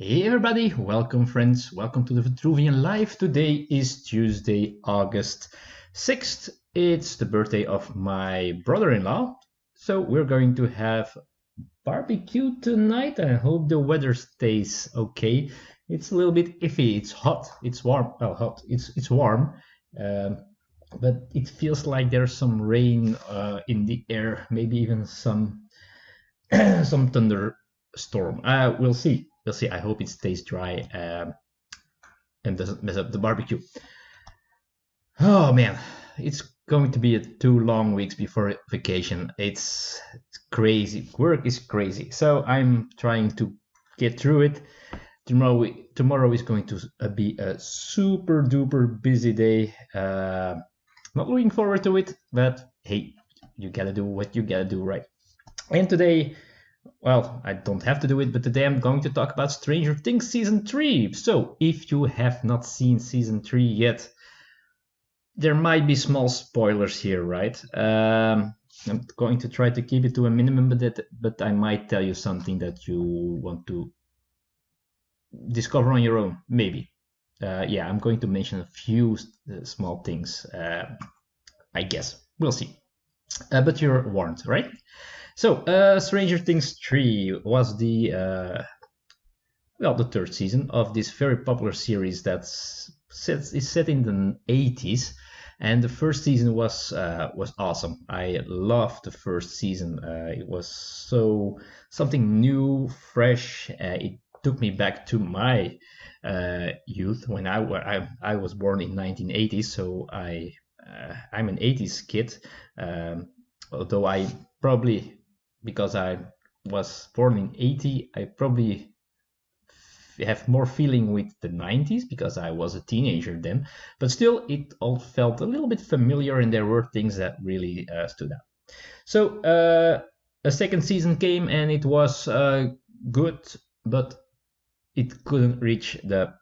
Hey everybody, welcome friends, welcome to the Vitruvian Live. Today is Tuesday, August 6th. It's the birthday of my brother-in-law. So we're going to have barbecue tonight. I hope the weather stays okay. It's a little bit iffy, it's hot, it's warm, well hot, it's warm. Um, but it feels like there's some rain in the air, maybe even some some thunderstorm. We'll see. We'll see. I hope it stays dry and doesn't mess up the barbecue. Oh man, it's going to be 2 long weeks before vacation. It's crazy. Work is crazy. So I'm trying to get through it. Tomorrow is going to be a super duper busy day. Not looking forward to it, but hey, you gotta do what you gotta do, right? And today, well, I don't have to do it, but today I'm going to talk about Stranger Things Season 3. So, if you have not seen Season 3 yet, there might be small spoilers here, right? I'm going to try to keep it to a minimum, but I might tell you something that you want to discover on your own, maybe. Yeah, I'm going to mention a few small things, I guess. We'll see. But you're warned, right? So, Stranger Things 3 was the third season of this very popular series is set in the 80s, and the first season was awesome. I loved the first season. It was something new, fresh. It took me back to my youth when I was born in 1980s, so I'm an 80s kid. Although I probably, because I was born in 80, I probably have more feeling with the 90s because I was a teenager then. But still, it all felt a little bit familiar, and there were things that really stood out. So a second season came, and it was good, but it couldn't reach the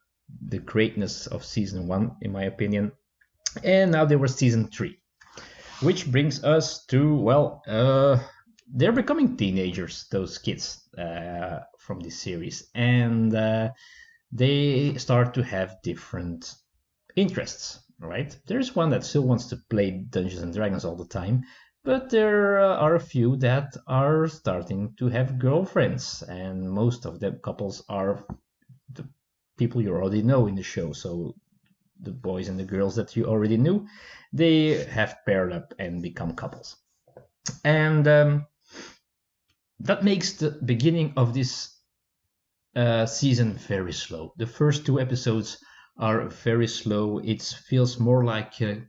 greatness of season 1, in my opinion. And now there was season 3. Which brings us to, they're becoming teenagers, those kids from this series, and they start to have different interests, right? There's one that still wants to play Dungeons and Dragons all the time, but there are a few that are starting to have girlfriends, and most of them couples are the people you already know in the show, so the boys and the girls that you already knew, they have paired up and become couples. And that makes the beginning of this season very slow. The first 2 episodes are very slow. It feels more like a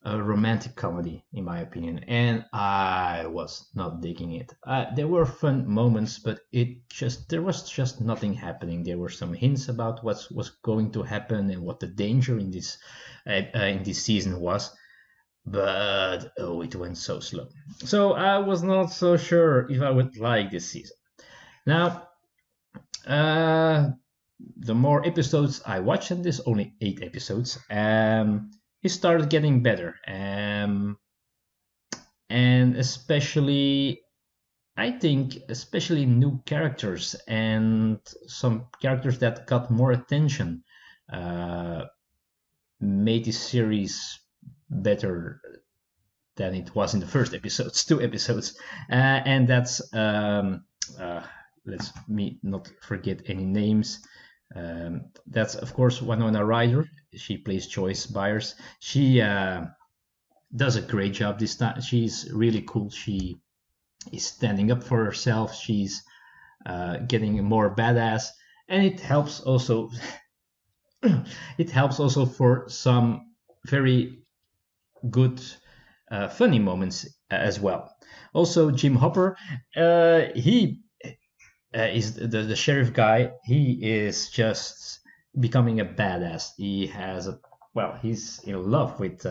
romantic comedy, in my opinion, and I was not digging it. There were fun moments, but there was just nothing happening. There were some hints about what was going to happen and what the danger in this season was, but it went so slow. So I was not so sure if I would like this season. Now, the more episodes I watched, and there's only 8 episodes, it started getting better, and especially, I think, especially new characters and some characters that got more attention made this series better than it was in the first 2 episodes, and that's let's me not forget any names. That's of course Winona Ryder. She plays Joyce Byers. She does a great job this time. She's really cool. She is standing up for herself. She's getting more badass, and it helps also. It helps also for some very good, funny moments as well. Also, Jim Hopper. He is the sheriff guy. He is just becoming a badass. He's in love with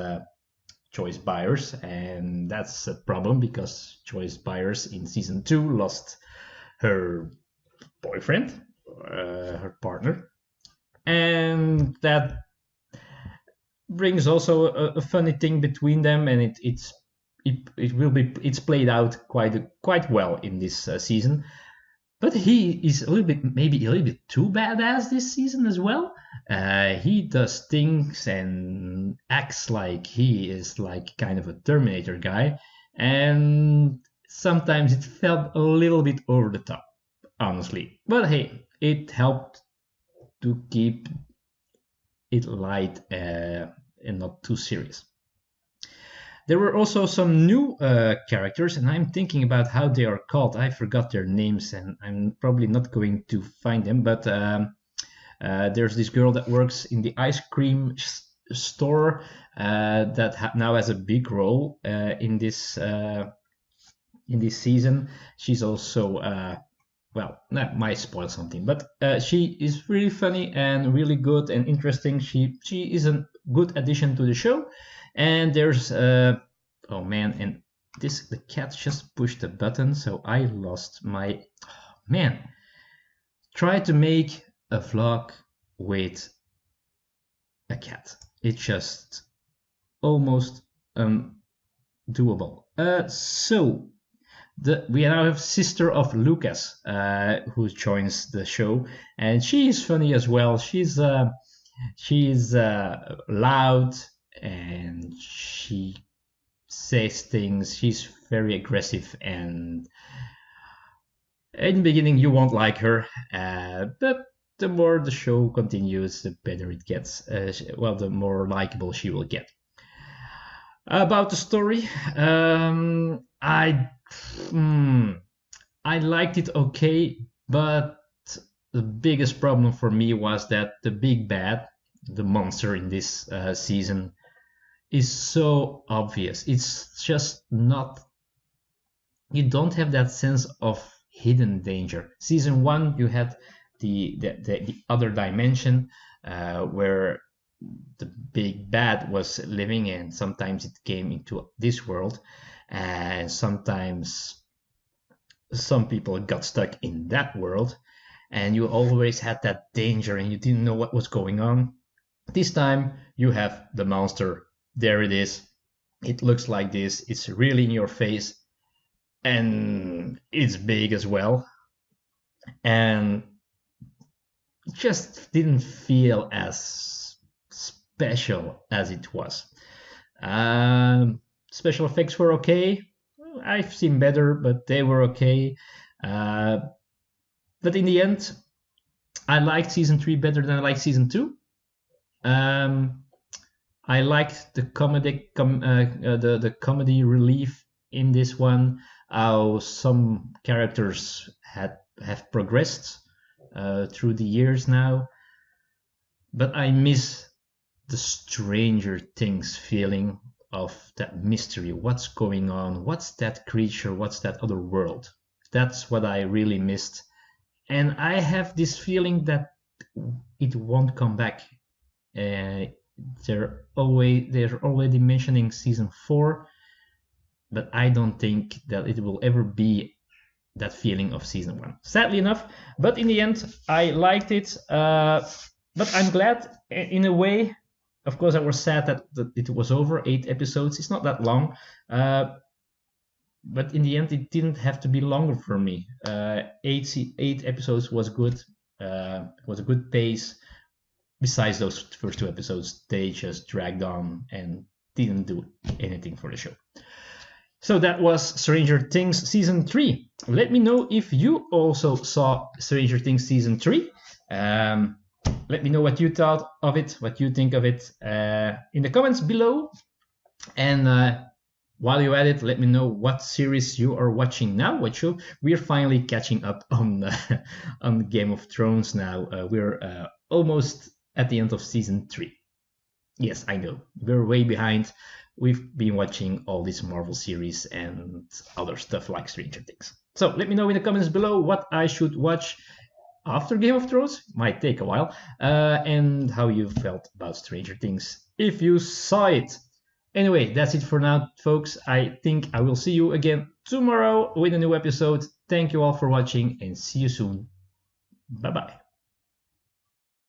Joyce Byers, and that's a problem because Joyce Byers in season 2 lost her boyfriend, her partner, and that brings also a funny thing between them, and it's played out quite well in this season. but he is a little bit, maybe a little bit too badass this season as well. He does things and acts like he is like kind of a Terminator guy, and sometimes it felt a little bit over the top, honestly. But hey, it helped to keep it light and not too serious. There were also some new characters, and I'm thinking about how they are called. I forgot their names, and I'm probably not going to find them. But there's this girl that works in the ice cream store that now has a big role in this season. She's also well, that might spoil something, but she is really funny and really good and interesting. She is a good addition to the show. And there's oh man, and the cat just pushed a button, so I lost my man. Try to make a vlog with a cat. It's just almost doable. So we now have sister of Lucas who joins the show, and she is funny as well. She's loud, and she says things. She's very aggressive, and in the beginning you won't like her, but the more the show continues, the better it gets. Well, the more likable she will get. About the story, I liked it okay, but the biggest problem for me was that the big bad, the monster in this season, is so obvious. It's just not. You don't have that sense of hidden danger. Season 1, you had the other dimension where the big bad was living, and sometimes it came into this world, and sometimes some people got stuck in that world, and you always had that danger and you didn't know what was going on. This time you have the monster. There it is. It looks like this. It's really in your face, and it's big as well, and it just didn't feel as special as it was. Special effects were okay. I've seen better, but they were okay. But in the end, I liked season 3 better than I liked season 2. I liked the comedy relief in this one. How some characters have progressed through the years now, but I miss the Stranger Things feeling of that mystery. What's going on? What's that creature? What's that other world? That's what I really missed, and I have this feeling that it won't come back. They're already mentioning season 4, but I don't think that it will ever be that feeling of season 1, sadly enough. But in the end, I liked it, but I'm glad in a way. Of course, I was sad that it was over. 8 episodes, it's not that long, but in the end it didn't have to be longer for me. 8 episodes was good. Was a good pace. Besides those first 2 episodes, they just dragged on and didn't do anything for the show. So that was Stranger Things Season 3. Let me know if you also saw Stranger Things Season 3. Let me know what you thought of it, what you think of it in the comments below. And while you're at it, let me know what series you are watching now, what show. We're finally catching up on Game of Thrones now. We're almost at the end of season 3. Yes, I know, we're way behind. We've been watching all these Marvel series and other stuff like Stranger Things. So let me know in the comments below what I should watch after Game of Thrones. Might take a while. And how you felt about Stranger Things if you saw it. Anyway, that's it for now, folks. I think I will see you again tomorrow with a new episode. Thank you all for watching, and see you soon. Bye-bye.